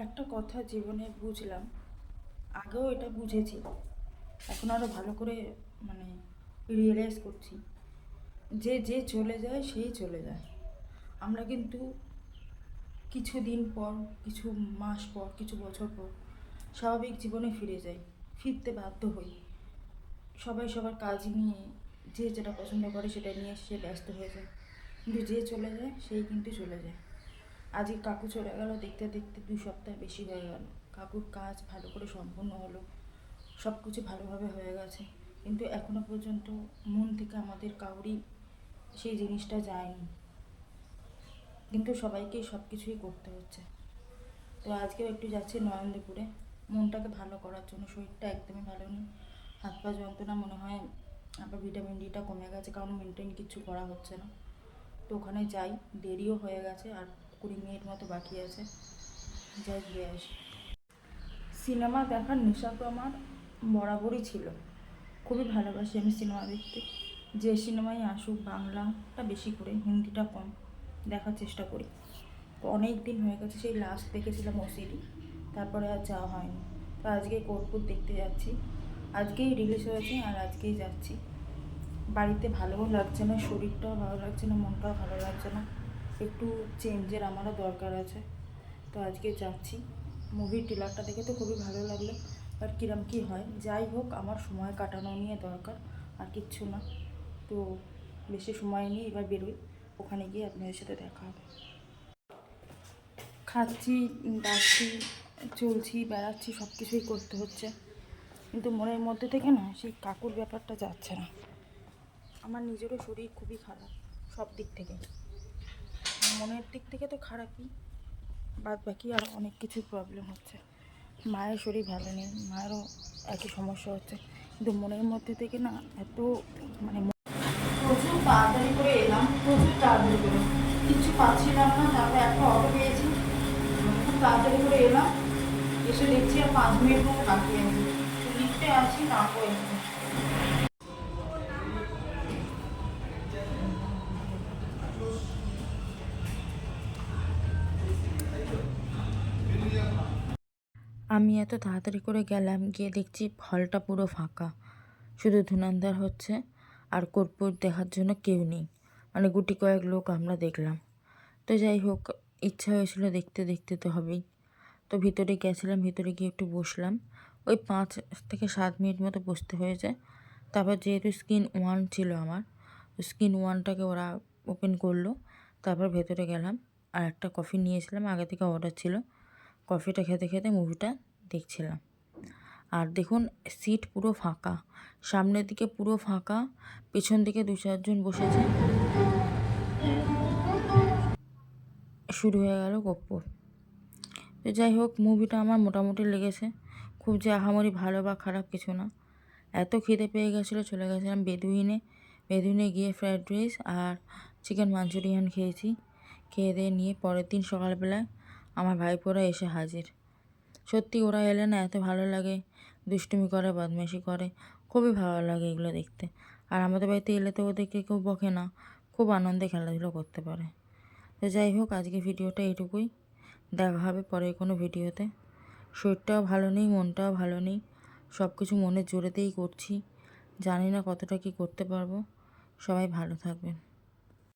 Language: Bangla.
একটা কথা জীবনে বুঝলাম, আগেও এটা বুঝেছি, এখন আরও ভালো করে মানে রিয়েলাইজ করছি যে যে চলে যায় সেই চলে যায়। আমরা কিন্তু কিছু দিন পর, কিছু মাস পর, কিছু বছর পর স্বাভাবিক জীবনে ফিরে যাই, ফিরতে বাধ্য হই। সবাই সবার কাজ নিয়ে, যে যেটা পছন্দ করে সেটা নিয়ে সে ব্যস্ত হয়ে যায়, কিন্তু যে চলে যায় সেই কিন্তু চলে যায়। আজকে কাকু চলে গেল, দেখতে দেখতে 2 সপ্তাহ বেশি হয়ে গেল। কাকুর কাজ ভালো করে সম্পূর্ণ হলো, সব কিছু ভালোভাবে হয়ে গেছে, কিন্তু এখনো পর্যন্ত মন থেকে আমাদের কাউরই সেই জিনিসটা যায়নি। কিন্তু সবাইকেই সব কিছুই করতে হচ্ছে। তো আজকেও একটু যাচ্ছি নরেন্দ্রপুরে মনটাকে ভালো করার জন্য। শরীরটা একদমই ভালো নেই, হাত পা যন্ত্রণা, মনে হয় আবার ভিটামিন ডিটা কমে গেছে, কারণ মেনটেন কিছু করা হচ্ছে না। তো ওখানে যাই, দেরিও হয়ে গেছে, আর 20 মিনিট মতো বাকি আছে, যাই ঘুরে আসি। সিনেমা দেখার নেশা তো আমার বরাবরই ছিল, খুবই ভালোবাসি আমি সিনেমা দেখতে। যে সিনেমাই আসুক, বাংলাটা বেশি করে, হিন্দিটা কম দেখার চেষ্টা করি। তো অনেক দিন হয়ে গেছে, সেই লাস্ট দেখেছিলাম ওসিডি, তারপরে আর যাওয়া হয়নি। তো আজকে কর্পূর দেখতে যাচ্ছি, আজকেই রিলিজ হয়েছে আর আজকেই যাচ্ছি। বাড়িতে ভালোও লাগছে না, শরীরটাও ভালো লাগছে না, মনটাও ভালো লাগছে না, একটু চেঞ্জের আমারও দরকার আছে। তো আজকে যাচ্ছি। মুভির ট্রেলারটা দেখে তো খুবই ভালো লাগলো, আর কিরম কী হয় যাই হোক, আমার সময় কাটানো নিয়ে দরকার, আর কিচ্ছু না। তো বেশি সময় নিয়ে এবার বেরোই, ওখানে গিয়ে আপনাদের সাথে দেখা হবে। খাচ্ছি, দাচ্ছি, চলছি, বেড়াচ্ছি, সব কিছুই করতে হচ্ছে, কিন্তু মনের মধ্যে থেকে না সেই কাকুর ব্যাপারটা যাচ্ছে না। আমার নিজেরও শরীর খুবই খারাপ, সব দিক থেকে, মনের দিক থেকে তো খারাপই, বাদ বাকি আর অনেক কিছু প্রবলেম হচ্ছে। মায়ের শরীর ভালো নেই, মায়েরও একই সমস্যা হচ্ছে, কিন্তু মনের মধ্যে থেকে না এত মানে প্রচুর তাড়াতাড়ি করে এলাম, প্রচুর তাড়াতাড়ি করে, কিচ্ছু পাচ্ছিলাম না, তারপরে একটা অটো পেয়েছি, খুব তাড়াতাড়ি করে এলাম, এসে দেখছি আর 5 মিনিট মতো বাকি আছে। লিফটে আছি, নামবো এখন। আমি এত তাড়াতাড়ি করে গেলাম, গিয়ে দেখছি হলটা পুরো ফাঁকা, শুধু ধুনান্দার হচ্ছে, আর কর্পূর দেখার জন্য কেউ নেই, মানে গুটি কয়েক লোক আমরা দেখলাম। তো যাই হোক, ইচ্ছা হয়েছিল দেখতে, দেখতে তো হবেই। তো ভিতরে গেছিলাম, ভিতরে গিয়ে একটু বসলাম, ওই 5 থেকে 7 মিনিট মতো বসতে হয়েছে। তারপর যেহেতু স্ক্রিন 1 ছিল আমার, স্ক্রিন 1টাকে ওরা ওপেন করলো, তারপর ভেতরে গেলাম, আর একটা কফি নিয়েছিলাম, আগে থেকে অর্ডার ছিল। কফিটা খেতে খেতে মুভিটা দেখছিলাম। আর দেখুন, সিট পুরো ফাঁকা, সামনের দিকে পুরো ফাঁকা, পেছন দিকে 2-4 জন বসেছে। শুরু হয়ে গেল কর্পূর। তো যাই হোক, মুভিটা আমার মোটামুটি লেগেছে, খুব যে আহামরি ভালো বা খারাপ কিছু না। এত খিদে পেয়ে গেছিলো, চলে গেছিলাম বেদুইনে। বেদুইনে গিয়ে ফ্রায়েড রাইস আর চিকেন মাঞ্চুরিয়ান খেয়েছি। খেয়ে দিয়ে নিয়ে পরের দিন সকালবেলায় আমার ভাইপোরা এসে হাজির। সত্যি ওরা এলে না এত ভালো লাগে, দুষ্টুমি করে, বদমাইশি করে, খুবই ভালো লাগে এগুলো দেখতে। আর আমাদের বাড়িতে এলে তো ওদেরকে কেউ বকে না, খুব আনন্দে খেলাধুলো করতে পারে। তো যাই হোক, আজকে ভিডিওটা এটুকুই, দেখা হবে পরের কোনো ভিডিওতে। শরীরটাও ভালো নেই, মনটাও ভালো নেই, সব কিছু মনের জোরেতেই করছি, জানি না কতটা কি করতে পারবো। সবাই ভালো থাকবেন।